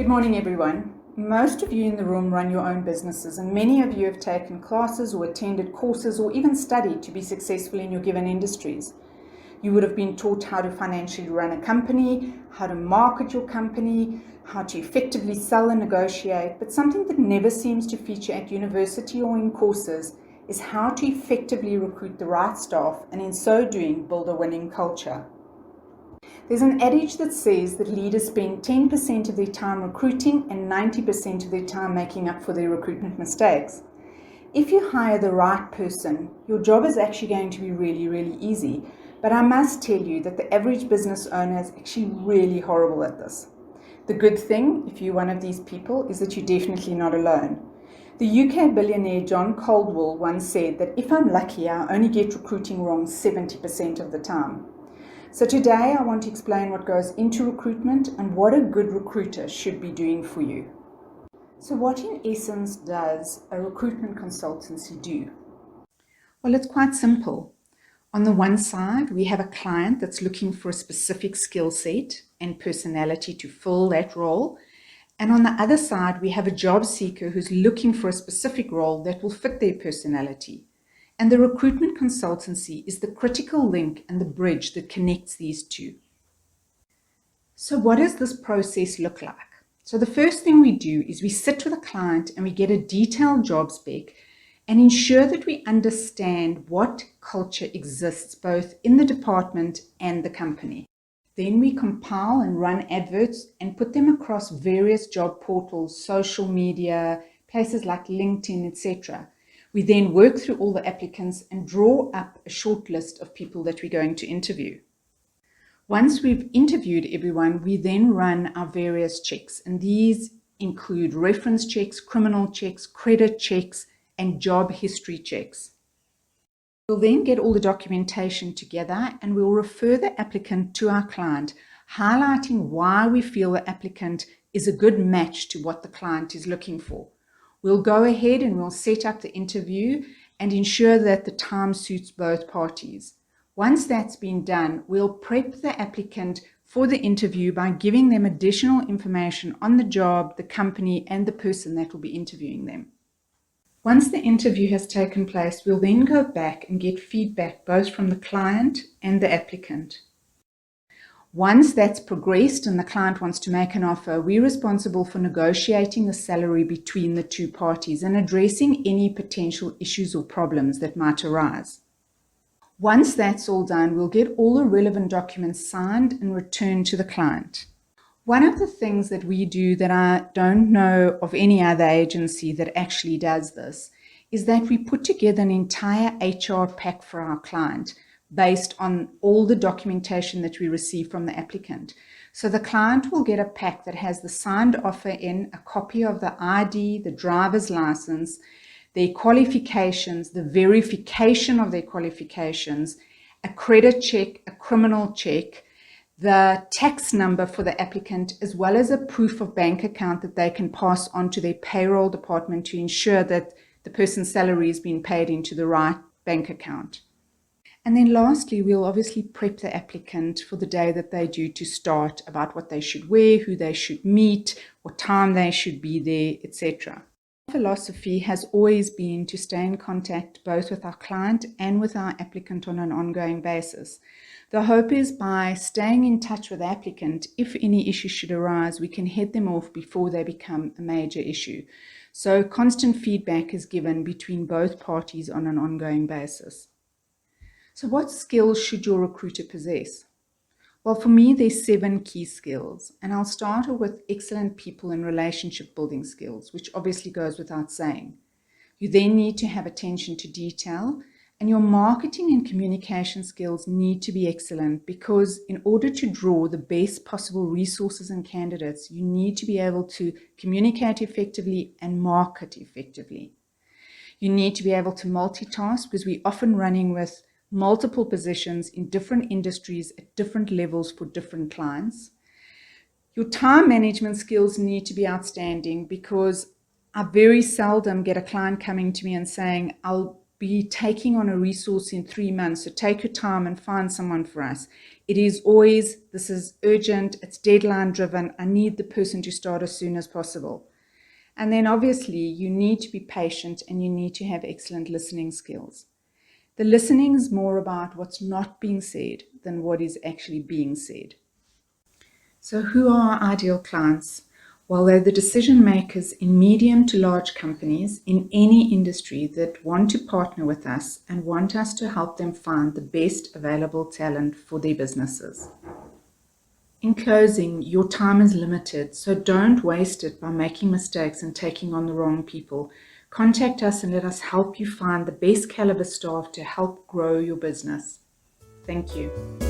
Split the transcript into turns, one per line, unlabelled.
Good morning, everyone. Most of you in the room run your own businesses, and many of you have taken classes or attended courses or even studied to be successful in your given industries. You would have been taught how to financially run a company, how to market your company, how to effectively sell and negotiate, but something that never seems to feature at university or in courses is how to effectively recruit the right staff and in so doing build a winning culture. There's an adage that says that leaders spend 10% of their time recruiting and 90% of their time making up for their recruitment mistakes. If you hire the right person, your job is actually going to be really easy. But I must tell you that the average business owner is actually really horrible at this. The good thing, if you're one of these people, is that you're definitely not alone. The UK billionaire John Caldwell once said that if I'm lucky, I only get recruiting wrong 70% of the time. So today I want to explain what goes into recruitment and what a good recruiter should be doing for you. So what in essence does a recruitment consultancy do? Well, it's quite simple. On the one side, we have a client that's looking for a specific skill set and personality to fill that role. And on the other side, we have a job seeker who's looking for a specific role that will fit their personality. And the recruitment consultancy is the critical link and the bridge that connects these two. So what does this process look like? So the first thing we do is we sit with a client and we get a detailed job spec and ensure that we understand what culture exists both in the department and the company. Then we compile and run adverts and put them across various job portals, social media, places like LinkedIn, etc. We then work through all the applicants and draw up a short list of people that we're going to interview. Once we've interviewed everyone, we then run our various checks, and these include reference checks, criminal checks, credit checks, and job history checks. We'll then get all the documentation together and we'll refer the applicant to our client, highlighting why we feel the applicant is a good match to what the client is looking for. We'll go ahead and we'll set up the interview and ensure that the time suits both parties. Once that's been done, we'll prep the applicant for the interview by giving them additional information on the job, the company, and the person that will be interviewing them. Once the interview has taken place, we'll then go back and get feedback both from the client and the applicant. Once that's progressed and the client wants to make an offer, we're responsible for negotiating the salary between the two parties and addressing any potential issues or problems that might arise. Once that's all done, we'll get all the relevant documents signed and returned to the client. One of the things that we do that I don't know of any other agency that actually does this is that we put together an entire HR pack for our client based on all the documentation that we receive from the applicant. So the client will get a pack that has the signed offer in, a copy of the ID, the driver's license, their qualifications, the verification of their qualifications, a credit check, a criminal check, the tax number for the applicant, as well as a proof of bank account that they can pass on to their payroll department to ensure that the person's salary is being paid into the right bank account. And then lastly, we'll obviously prep the applicant for the day that they're due to start about what they should wear, who they should meet, what time they should be there, etc. Our philosophy has always been to stay in contact both with our client and with our applicant on an ongoing basis. The hope is by staying in touch with the applicant, if any issues should arise, we can head them off before they become a major issue. So constant feedback is given between both parties on an ongoing basis. So what skills should your recruiter possess? Well, for me, there's 7 key skills, and I'll start with excellent people and relationship building skills, which obviously goes without saying. You then need to have attention to detail, and your marketing and communication skills need to be excellent because in order to draw the best possible resources and candidates, you need to be able to communicate effectively and market effectively. You need to be able to multitask because we're often running with multiple positions in different industries at different levels for different clients. Your time management skills need to be outstanding because I very seldom get a client coming to me and saying, I'll be taking on a resource in 3 months. So take your time and find someone for us. It is always, this is urgent, it's deadline driven. I need the person to start as soon as possible. And then obviously you need to be patient and you need to have excellent listening skills. The listening is more about what's not being said than what is actually being said. So who are our ideal clients? Well, they're the decision makers in medium to large companies in any industry that want to partner with us and want us to help them find the best available talent for their businesses. In closing, your time is limited, so don't waste it by making mistakes and taking on the wrong people. Contact us and let us help you find the best caliber staff to help grow your business. Thank you.